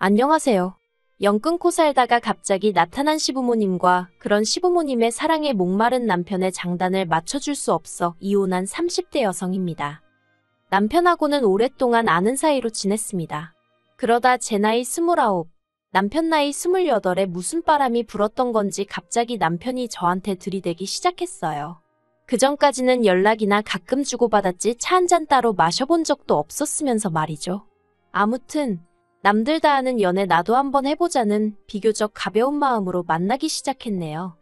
안녕하세요. 연 끊고 살다가 갑자기 나타난 시부모님과 그런 시부모님의 사랑에 목마른 남편의 장단을 맞춰줄 수 없어 이혼한 30대 여성입니다. 남편하고는 오랫동안 아는 사이로 지냈습니다. 그러다 제 나이 29, 남편 나이 28에 무슨 바람이 불었던 건지 갑자기 남편이 저한테 들이대기 시작했어요. 그전까지는 연락이나 가끔 주고받았지 차 한 잔 따로 마셔본 적도 없었으면서 말이죠. 아무튼 남들 다 하는 연애 나도 한번 해보자는 비교적 가벼운 마음으로 만나기 시작했네요.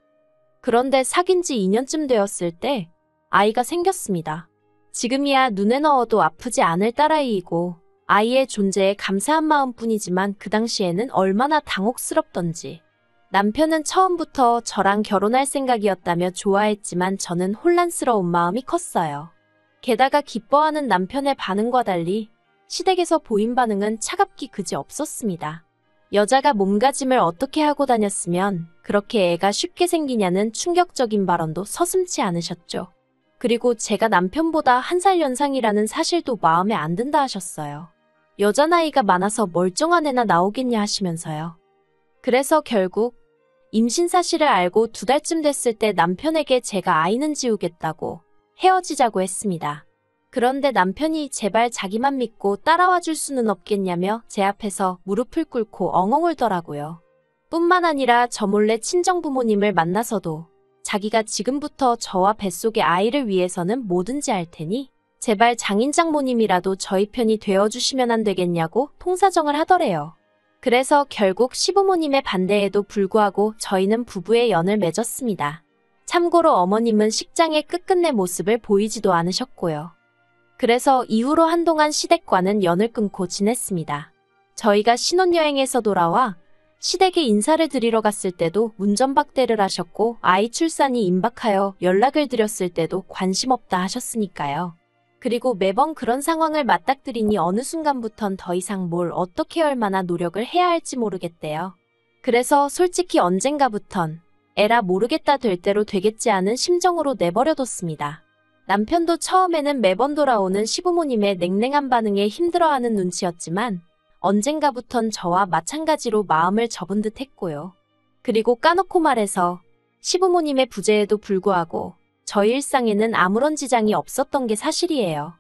그런데 사귄 지 2년쯤 되었을 때 아이가 생겼습니다. 지금이야 눈에 넣어도 아프지 않을 딸아이이고 아이의 존재에 감사한 마음뿐이지만 그 당시에는 얼마나 당혹스럽던지. 남편은 처음부터 저랑 결혼할 생각이었다며 좋아했지만 저는 혼란스러운 마음이 컸어요. 게다가 기뻐하는 남편의 반응과 달리 시댁에서 보인 반응은 차갑기 그지 없었습니다. 여자가 몸가짐을 어떻게 하고 다녔으면 그렇게 애가 쉽게 생기냐는 충격적인 발언도 서슴지 않으셨죠. 그리고 제가 남편보다 1살 연상이라는 사실도 마음에 안 든다 하셨어요. 여자 나이가 많아서 멀쩡한 애나 나오겠냐 하시면서요. 그래서 결국 임신 사실을 알고 2달쯤 됐을 때 남편에게 제가 아이는 지우겠다고 헤어지자고 했습니다. 그런데 남편이 제발 자기만 믿고 따라와 줄 수는 없겠냐며 제 앞에서 무릎을 꿇고 엉엉 울더라고요. 뿐만 아니라 저 몰래 친정부모님을 만나서도 자기가 지금부터 저와 뱃속의 아이를 위해서는 뭐든지 할 테니 제발 장인장모님이라도 저희 편이 되어주시면 안 되겠냐고 통사정을 하더래요. 그래서 결국 시부모님의 반대에도 불구하고 저희는 부부의 연을 맺었습니다. 참고로 어머님은 식장의 끝끝내 모습을 보이지도 않으셨고요. 그래서 이후로 한동안 시댁과는 연을 끊고 지냈습니다. 저희가 신혼여행에서 돌아와 시댁에 인사를 드리러 갔을 때도 운전박대를 하셨고 아이 출산이 임박하여 연락을 드렸을 때도 관심 없다 하셨으니까요. 그리고 매번 그런 상황을 맞닥뜨리니 어느 순간부턴 더 이상 뭘 어떻게 얼마나 노력을 해야 할지 모르겠대요. 그래서 솔직히 언젠가부턴 에라 모르겠다 될 대로 되겠지 하는 심정으로 내버려뒀습니다. 남편도 처음에는 매번 돌아오는 시부모님의 냉랭한 반응에 힘들어하는 눈치였지만 언젠가부턴 저와 마찬가지로 마음을 접은 듯 했고요. 그리고 까놓고 말해서 시부모님의 부재에도 불구하고 저희 일상에는 아무런 지장이 없었던 게 사실이에요.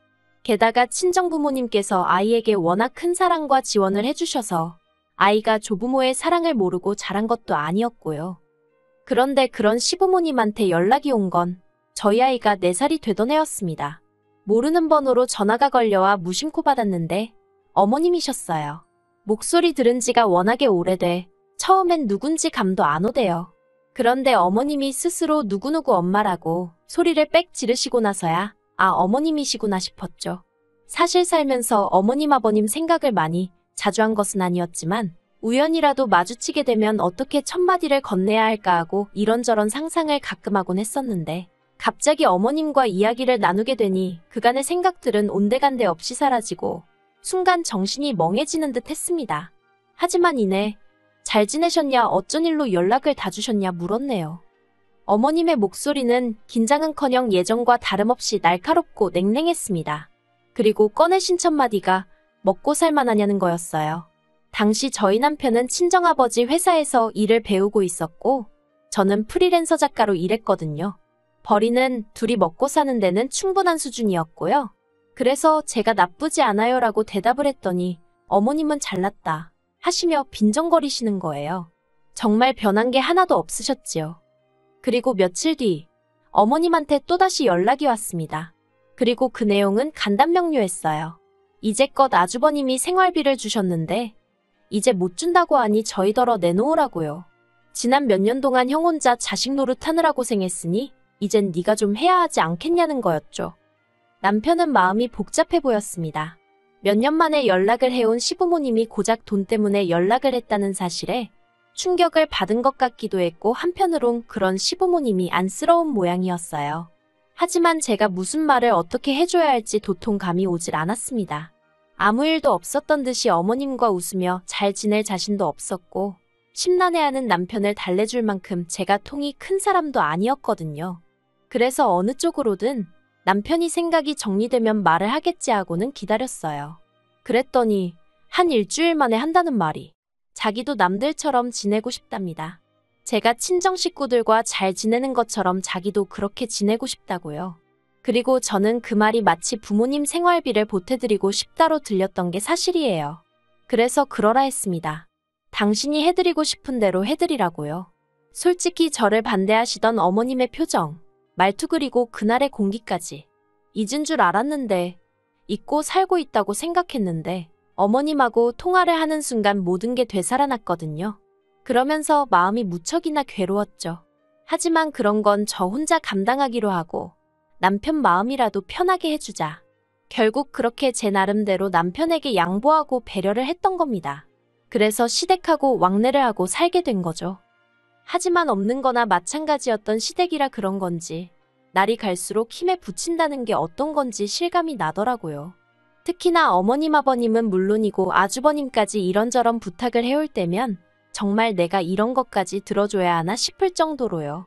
게다가 친정부모님께서 아이에게 워낙 큰 사랑과 지원을 해주셔서 아이가 조부모의 사랑을 모르고 자란 것도 아니었고요. 그런데 그런 시부모님한테 연락이 온 건 저희 아이가 4살이 되던 해였습니다. 모르는 번호로 전화가 걸려와 무심코 받았는데 어머님이셨어요. 목소리 들은 지가 워낙에 오래돼 처음엔 누군지 감도 안 오대요. 그런데 어머님이 스스로 누구누구 엄마라고 소리를 빽 지르시고 나서야 아 어머님이시구나 싶었죠. 사실 살면서 어머님 아버님 생각을 많이 자주 한 것은 아니었지만 우연이라도 마주치게 되면 어떻게 첫마디를 건네야 할까 하고 이런저런 상상을 가끔 하곤 했었는데 갑자기 어머님과 이야기를 나누게 되니 그간의 생각들은 온데간데 없이 사라지고 순간 정신이 멍해지는 듯 했습니다. 하지만 이내 잘 지내셨냐 어쩐 일로 연락을 다 주셨냐 물었네요. 어머님의 목소리는 긴장은커녕 예전과 다름없이 날카롭고 냉랭했습니다. 그리고 꺼내신 첫마디가 먹고 살만하냐는 거였어요. 당시 저희 남편은 친정아버지 회사에서 일을 배우고 있었고 저는 프리랜서 작가로 일했거든요. 벌이는 둘이 먹고 사는 데는 충분한 수준이었고요. 그래서 제가 나쁘지 않아요 라고 대답을 했더니 어머님은 잘났다 하시며 빈정거리시는 거예요. 정말 변한 게 하나도 없으셨지요. 그리고 며칠 뒤 어머님한테 또다시 연락이 왔습니다. 그리고 그 내용은 간단명료했어요. 이제껏 아주버님이 생활비를 주셨는데 이제 못 준다고 하니 저희더러 내놓으라고요. 지난 몇 년 동안 형 혼자 자식 노릇하느라 고생했으니 이젠 네가 좀 해야 하지 않겠냐는 거였죠. 남편은 마음이 복잡해 보였습니다. 몇 년 만에 연락을 해온 시부모님이 고작 돈 때문에 연락을 했다는 사실에 충격을 받은 것 같기도 했고 한편으론 그런 시부모님이 안쓰러운 모양이었어요. 하지만 제가 무슨 말을 어떻게 해줘야 할지 도통 감이 오질 않았습니다. 아무 일도 없었던 듯이 어머님과 웃으며 잘 지낼 자신도 없었고 심란해하는 남편을 달래줄 만큼 제가 통이 큰 사람도 아니었거든요. 그래서 어느 쪽으로든 남편이 생각이 정리되면 말을 하겠지 하고는 기다렸어요. 그랬더니 한 일주일 만에 한다는 말이 자기도 남들처럼 지내고 싶답니다. 제가 친정 식구들과 잘 지내는 것처럼 자기도 그렇게 지내고 싶다고요. 그리고 저는 그 말이 마치 부모님 생활비를 보태드리고 싶다로 들렸던 게 사실이에요. 그래서 그러라 했습니다. 당신이 해드리고 싶은 대로 해드리라고요. 솔직히 저를 반대하시던 어머님의 표정, 말투 그리고 그날의 공기까지 잊은 줄 알았는데, 잊고 살고 있다고 생각했는데 어머님하고 통화를 하는 순간 모든 게 되살아났거든요. 그러면서 마음이 무척이나 괴로웠죠. 하지만 그런 건 저 혼자 감당하기로 하고 남편 마음이라도 편하게 해주자. 결국 그렇게 제 나름대로 남편에게 양보하고 배려를 했던 겁니다. 그래서 시댁하고 왕래를 하고 살게 된 거죠. 하지만 없는 거나 마찬가지였던 시댁이라 그런 건지 날이 갈수록 힘에 부친다는 게 어떤 건지 실감이 나더라고요. 특히나 어머님 아버님은 물론이고 아주버님까지 이런저런 부탁을 해올 때면 정말 내가 이런 것까지 들어줘야 하나 싶을 정도로요.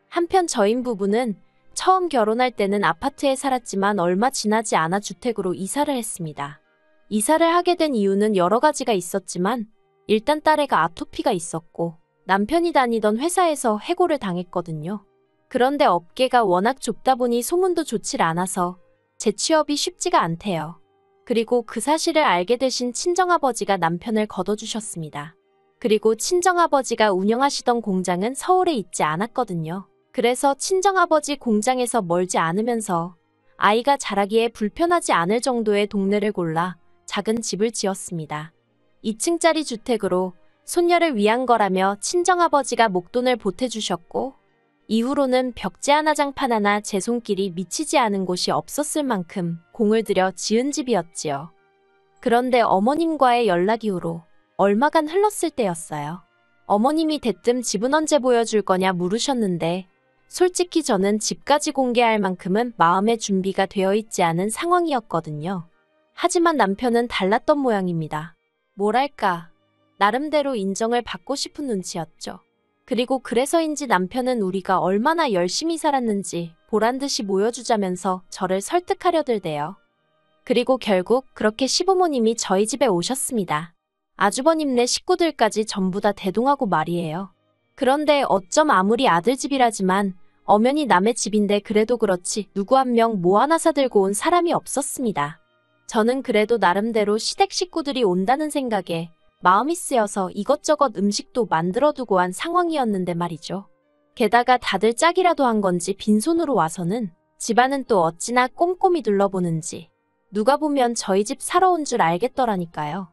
한편 저희 부부는 처음 결혼할 때는 아파트에 살았지만 얼마 지나지 않아 주택으로 이사를 했습니다. 이사를 하게 된 이유는 여러 가지가 있었지만 일단 딸애가 아토피가 있었고 남편이 다니던 회사에서 해고를 당했거든요. 그런데 업계가 워낙 좁다 보니 소문도 좋질 않아서 재취업이 쉽지가 않대요. 그리고 그 사실을 알게 되신 친정아버지가 남편을 걷어주셨습니다. 그리고 친정아버지가 운영하시던 공장은 서울에 있지 않았거든요. 그래서 친정아버지 공장에서 멀지 않으면서 아이가 자라기에 불편하지 않을 정도의 동네를 골라 작은 집을 지었습니다. 2층짜리 주택으로 손녀를 위한 거라며 친정아버지가 목돈을 보태주셨고 이후로는 벽지 하나 장판 하나 제 손길이 미치지 않은 곳이 없었을 만큼 공을 들여 지은 집이었지요. 그런데 어머님과의 연락 이후로 얼마간 흘렀을 때였어요. 어머님이 대뜸 집은 언제 보여줄 거냐 물으셨는데 솔직히 저는 집까지 공개할 만큼은 마음의 준비가 되어 있지 않은 상황이었거든요. 하지만 남편은 달랐던 모양입니다. 뭐랄까, 나름대로 인정을 받고 싶은 눈치였죠. 그리고 그래서인지 남편은 우리가 얼마나 열심히 살았는지 보란듯이 보여주자면서 저를 설득하려 들대요. 그리고 결국 그렇게 시부모님이 저희 집에 오셨습니다. 아주버님네 식구들까지 전부 다 대동하고 말이에요. 그런데 어쩜 아무리 아들 집이라지만 엄연히 남의 집인데 그래도 그렇지 누구 한 명 뭐 하나 사들고 온 사람이 없었습니다. 저는 그래도 나름대로 시댁 식구들이 온다는 생각에 마음이 쓰여서 이것저것 음식도 만들어두고 한 상황이었는데 말이죠. 게다가 다들 짝이라도 한 건지 빈손으로 와서는 집안은 또 어찌나 꼼꼼히 둘러보는지 누가 보면 저희 집 사러 온 줄 알겠더라니까요.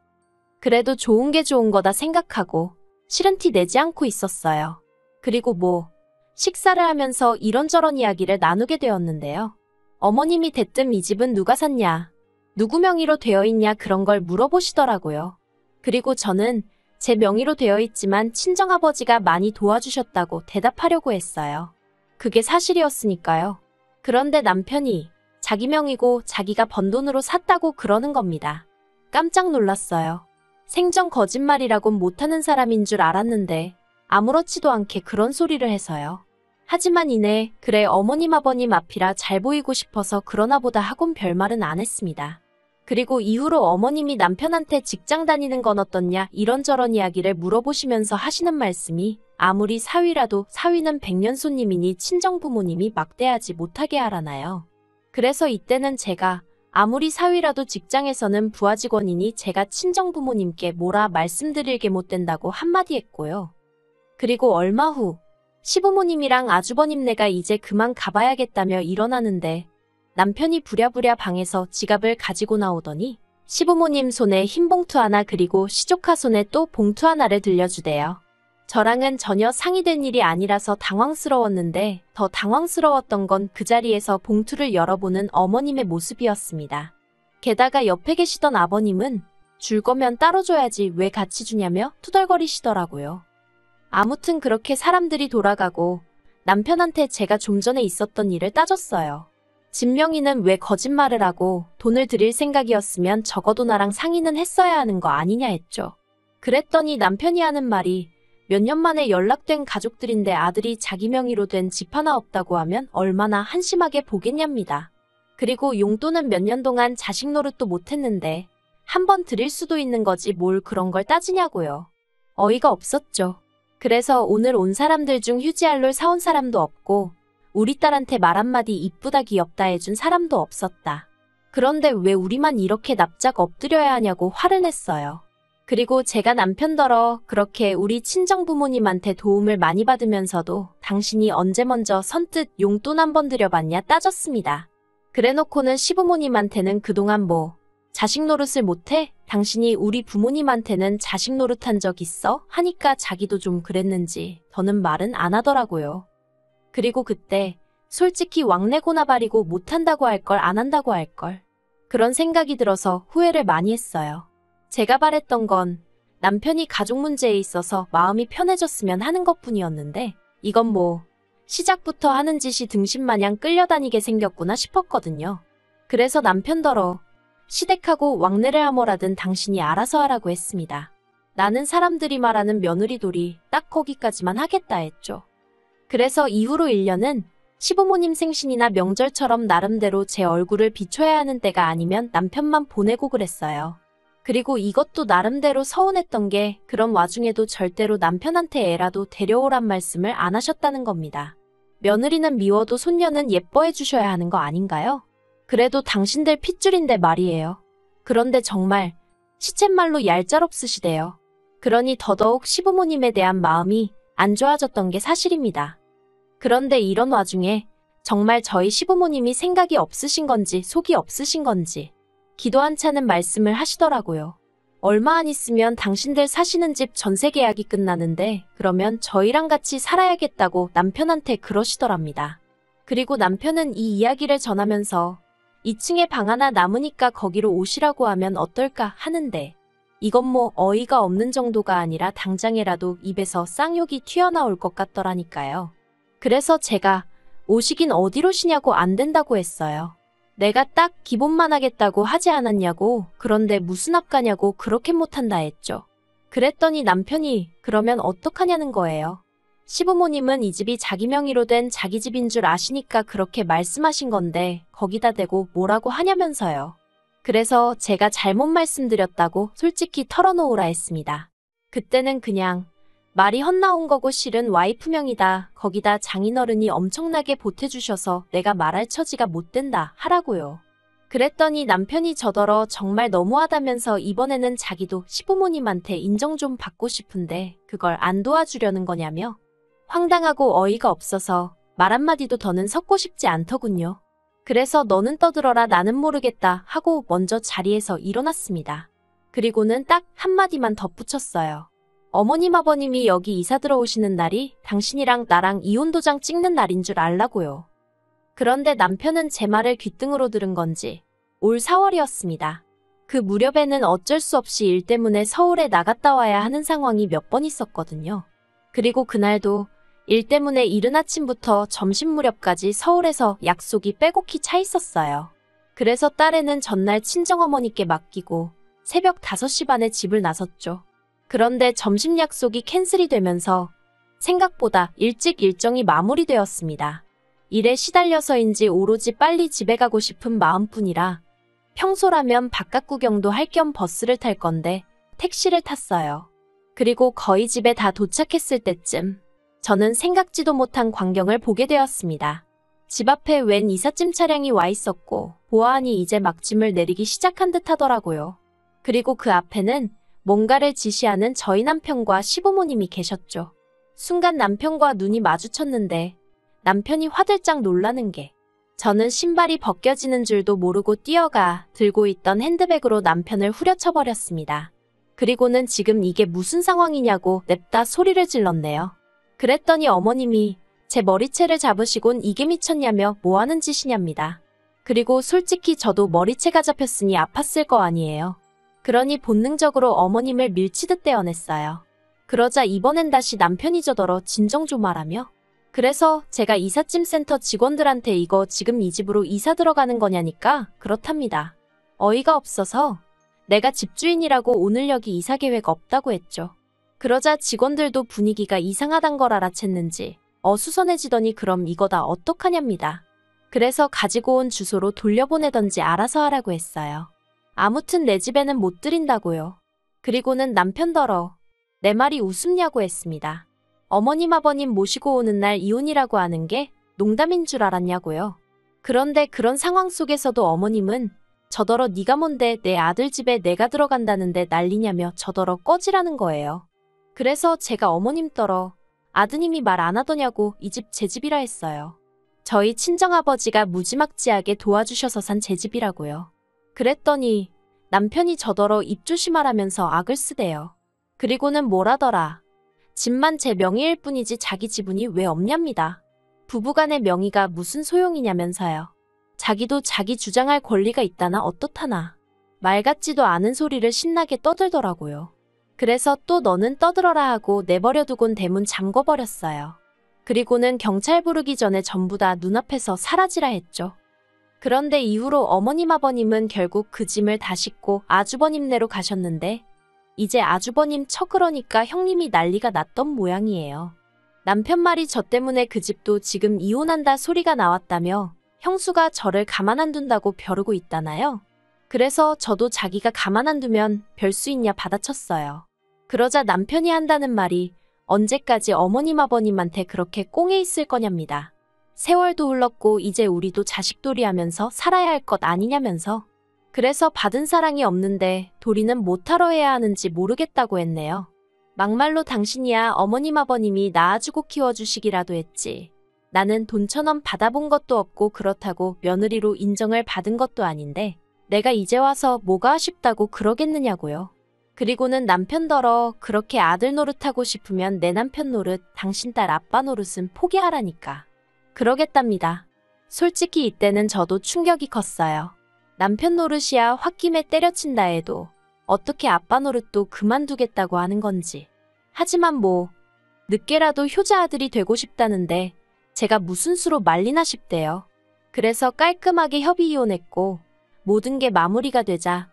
그래도 좋은 게 좋은 거다 생각하고 싫은 티 내지 않고 있었어요. 그리고 식사를 하면서 이런저런 이야기를 나누게 되었는데요. 어머님이 대뜸 이 집은 누가 샀냐, 누구 명의로 되어 있냐 그런 걸 물어보시더라고요. 그리고 저는 제 명의로 되어 있지만 친정아버지가 많이 도와주셨다고 대답하려고 했어요. 그게 사실이었으니까요. 그런데 남편이 자기 명의고 자기가 번 돈으로 샀다고 그러는 겁니다. 깜짝 놀랐어요. 생전 거짓말이라곤 못하는 사람인 줄 알았는데 아무렇지도 않게 그런 소리를 해서요. 하지만 이내 그래 어머님 아버님 앞이라 잘 보이고 싶어서 그러나 보다 하곤 별말은 안 했습니다. 그리고 이후로 어머님이 남편한테 직장 다니는 건 어떻냐 이런저런 이야기를 물어보시면서 하시는 말씀이 아무리 사위라도 사위는 백년 손님이니 친정부모님이 막대하지 못하게 하라나요. 그래서 이때는 제가 아무리 사위라도 직장에서는 부하 직원이니 제가 친정부모님께 뭐라 말씀드릴 게 못 된다고 한마디 했고요. 그리고 얼마 후 시부모님이랑 아주버님네가 이제 그만 가봐야겠다며 일어나는데 남편이 부랴부랴 방에서 지갑을 가지고 나오더니 시부모님 손에 흰 봉투 하나 그리고 시조카 손에 또 봉투 하나를 들려주대요. 저랑은 전혀 상의된 일이 아니라서 당황스러웠는데 더 당황스러웠던 건 그 자리에서 봉투를 열어보는 어머님의 모습이었습니다. 게다가 옆에 계시던 아버님은 줄 거면 따로 줘야지 왜 같이 주냐며 투덜거리시더라고요. 아무튼 그렇게 사람들이 돌아가고 남편한테 제가 좀 전에 있었던 일을 따졌어요. 집 명의는 왜 거짓말을 하고 돈을 드릴 생각이었으면 적어도 나랑 상의는 했어야 하는 거 아니냐 했죠. 그랬더니 남편이 하는 말이 몇 년 만에 연락된 가족들인데 아들이 자기 명의로 된 집 하나 없다고 하면 얼마나 한심하게 보겠냐입니다. 그리고 용돈은 몇 년 동안 자식 노릇도 못했는데 한 번 드릴 수도 있는 거지 뭘 그런 걸 따지냐고요. 어이가 없었죠. 그래서 오늘 온 사람들 중 휴지알롤 사온 사람도 없고 우리 딸한테 말 한마디 이쁘다 귀엽다 해준 사람도 없었다. 그런데 왜 우리만 이렇게 납작 엎드려야 하냐고 화를 냈어요. 그리고 제가 남편더러 그렇게 우리 친정부모님한테 도움을 많이 받으면서도 당신이 언제 먼저 선뜻 용돈 한 번 드려봤냐 따졌습니다. 그래놓고는 시부모님한테는 그동안 뭐 자식 노릇을 못해? 당신이 우리 부모님한테는 자식 노릇한 적 있어? 하니까 자기도 좀 그랬는지 더는 말은 안 하더라고요. 그리고 그때 솔직히 왕래고나 바리고 못한다고 할 걸 안 한다고 할 걸. 그런 생각이 들어서 후회를 많이 했어요. 제가 바랬던 건 남편이 가족 문제에 있어서 마음이 편해졌으면 하는 것뿐이었는데 이건 뭐 시작부터 하는 짓이 등신마냥 끌려다니게 생겼구나 싶었거든요. 그래서 남편더러 시댁하고 왕래를 하뭐라든 당신이 알아서 하라고 했습니다. 나는 사람들이 말하는 며느리돌이 딱 거기까지만 하겠다 했죠. 그래서 이후로 1년은 시부모님 생신이나 명절처럼 나름대로 제 얼굴을 비춰야 하는 때가 아니면 남편만 보내고 그랬어요. 그리고 이것도 나름대로 서운했던 게 그런 와중에도 절대로 남편한테 애라도 데려오란 말씀을 안 하셨다는 겁니다. 며느리는 미워도 손녀는 예뻐해 주셔야 하는 거 아닌가요? 그래도 당신들 핏줄인데 말이에요. 그런데 정말 시쳇말로 얄짤없으시대요. 그러니 더더욱 시부모님에 대한 마음이 안 좋아졌던 게 사실입니다. 그런데 이런 와중에 정말 저희 시부모님이 생각이 없으신 건지 속이 없으신 건지 기도 한 차는 말씀을 하시더라고요. 얼마 안 있으면 당신들 사시는 집 전세 계약이 끝나는데 그러면 저희랑 같이 살아야겠다고 남편한테 그러시더랍니다. 그리고 남편은 이 이야기를 전하면서 2층에 방 하나 남으니까 거기로 오시라고 하면 어떨까 하는데 이건 뭐 어이가 없는 정도가 아니라 당장에라도 입에서 쌍욕이 튀어나올 것 같더라니까요. 그래서 제가 오시긴 어디로 쉬냐고 안 된다고 했어요. 내가 딱 기본만 하겠다고 하지 않았냐고. 그런데 무슨 앞가냐고 그렇게 못한다 했죠. 그랬더니 남편이 그러면 어떡하냐는 거예요. 시부모님은 이 집이 자기 명의로 된 자기 집인 줄 아시니까 그렇게 말씀하신 건데 거기다 대고 뭐라고 하냐면서요. 그래서 제가 잘못 말씀드렸다고 솔직히 털어놓으라 했습니다. 그때는 그냥 말이 헛나온 거고 실은 와이프 명이다. 거기다 장인어른이 엄청나게 보태주셔서 내가 말할 처지가 못 된다 하라고요. 그랬더니 남편이 저더러 정말 너무하다면서 이번에는 자기도 시부모님한테 인정 좀 받고 싶은데 그걸 안 도와주려는 거냐며 황당하고 어이가 없어서 말 한마디도 더는 섞고 싶지 않더군요. 그래서 너는 떠들어라 나는 모르겠다 하고 먼저 자리에서 일어났습니다. 그리고는 딱 한마디만 덧붙였어요. 어머님 아버님이 여기 이사 들어오시는 날이 당신이랑 나랑 이혼도장 찍는 날인 줄 알라고요. 그런데 남편은 제 말을 귓등으로 들은 건지 올 4월이었습니다. 그 무렵에는 어쩔 수 없이 일 때문에 서울에 나갔다 와야 하는 상황이 몇 번 있었거든요. 그리고 그날도 일 때문에 이른 아침부터 점심 무렵까지 서울에서 약속이 빼곡히 차 있었어요. 그래서 딸애는 전날 친정어머니께 맡기고 새벽 5시 반에 집을 나섰죠. 그런데 점심 약속이 캔슬이 되면서 생각보다 일찍 일정이 마무리되었습니다. 일에 시달려서인지 오로지 빨리 집에 가고 싶은 마음뿐이라 평소라면 바깥 구경도 할 겸 버스를 탈 건데 택시를 탔어요. 그리고 거의 집에 다 도착했을 때쯤 저는 생각지도 못한 광경을 보게 되었습니다. 집 앞에 웬 이삿짐 차량이 와 있었고 보아하니 이제 막 짐을 내리기 시작한 듯 하더라고요. 그리고 그 앞에는 뭔가를 지시하는 저희 남편과 시부모님이 계셨죠. 순간 남편과 눈이 마주쳤는데 남편이 화들짝 놀라는 게 저는 신발이 벗겨지는 줄도 모르고 뛰어가 들고 있던 핸드백으로 남편을 후려쳐버렸습니다. 그리고는 지금 이게 무슨 상황이냐고 냅다 소리를 질렀네요. 그랬더니 어머님이 제 머리채를 잡으시곤 이게 미쳤냐며 뭐하는 짓이냐입니다. 그리고 솔직히 저도 머리채가 잡혔으니 아팠을 거 아니에요. 그러니 본능적으로 어머님을 밀치듯 떼어냈어요. 그러자 이번엔 다시 남편이 저더러 진정 좀 하라며. 그래서 제가 이삿짐 센터 직원들한테 이거 지금 이 집으로 이사 들어가는 거냐니까 그렇답니다. 어이가 없어서 내가 집주인이라고 오늘 여기 이사 계획 없다고 했죠. 그러자 직원들도 분위기가 이상하단 걸 알아챘는지 어수선해지더니 그럼 이거 다 어떡하냐입니다. 그래서 가지고 온 주소로 돌려보내던지 알아서 하라고 했어요. 아무튼 내 집에는 못 들인다고요. 그리고는 남편더러 내 말이 우습냐고 했습니다. 어머님 아버님 모시고 오는 날 이혼이라고 하는 게 농담인 줄 알았냐고요. 그런데 그런 상황 속에서도 어머님은 저더러 네가 뭔데 내 아들 집에 내가 들어간다는데 난리냐며 저더러 꺼지라는 거예요. 그래서 제가 어머님 떨어 아드님이 말 안 하더냐고 이 집 제 집이라 했어요. 저희 친정아버지가 무지막지하게 도와주셔서 산 제 집이라고요. 그랬더니 남편이 저더러 입 조심하라면서 악을 쓰대요. 그리고는 뭐라더라. 집만 제 명의일 뿐이지 자기 지분이 왜 없냐입니다. 부부간의 명의가 무슨 소용이냐면서요. 자기도 자기 주장할 권리가 있다나 어떻다나. 말 같지도 않은 소리를 신나게 떠들더라고요. 그래서 또 너는 떠들어라 하고 내버려두곤 대문 잠궈버렸어요. 그리고는 경찰 부르기 전에 전부 다 눈앞에서 사라지라 했죠. 그런데 이후로 어머님 아버님은 결국 그 짐을 다 싣고 아주버님네로 가셨는데 이제 아주버님 처 그러니까 형님이 난리가 났던 모양이에요. 남편 말이 저 때문에 그 집도 지금 이혼한다 소리가 나왔다며 형수가 저를 가만 안 둔다고 벼르고 있다나요? 그래서 저도 자기가 가만 안 두면 별 수 있냐 받아쳤어요. 그러자 남편이 한다는 말이 언제까지 어머님 아버님한테 그렇게 꽁에 있을 거냐입니다. 세월도 흘렀고 이제 우리도 자식돌이 하면서 살아야 할 것 아니냐면서. 그래서 받은 사랑이 없는데 도리는 못하러 해야 하는지 모르겠다고 했네요. 막말로 당신이야 어머님 아버님이 낳아주고 키워주시기라도 했지. 나는 돈 1,000원 받아본 것도 없고 그렇다고 며느리로 인정을 받은 것도 아닌데 내가 이제 와서 뭐가 아쉽다고 그러겠느냐고요. 그리고는 남편더러 그렇게 아들 노릇하고 싶으면 내 남편 노릇, 당신 딸 아빠 노릇은 포기하라니까. 그러겠답니다. 솔직히 이때는 저도 충격이 컸어요. 남편 노릇이야 홧김에 때려친다 해도 어떻게 아빠 노릇도 그만두겠다고 하는 건지. 하지만 뭐 늦게라도 효자 아들이 되고 싶다는데 제가 무슨 수로 말리나 싶대요. 그래서 깔끔하게 협의 이혼했고 모든 게 마무리가 되자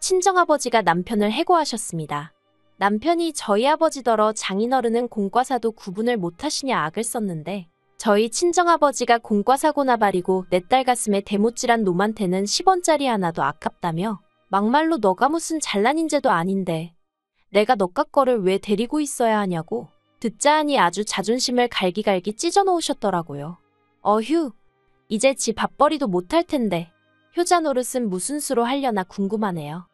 친정아버지가 남편을 해고하셨습니다. 남편이 저희 아버지더러 장인어른은 공과사도 구분을 못하시냐 악을 썼는데 저희 친정아버지가 공과사고나 바리고 내 딸 가슴에 대못질한 놈한테는 10원짜리 하나도 아깝다며 막말로 너가 무슨 잘난 인재도 아닌데 내가 너깟 거를 왜 데리고 있어야 하냐고 듣자 하니 아주 자존심을 갈기갈기 찢어놓으셨더라고요. 어휴, 이제 지 밥벌이도 못할 텐데 효자 노릇은 무슨 수로 하려나 궁금하네요.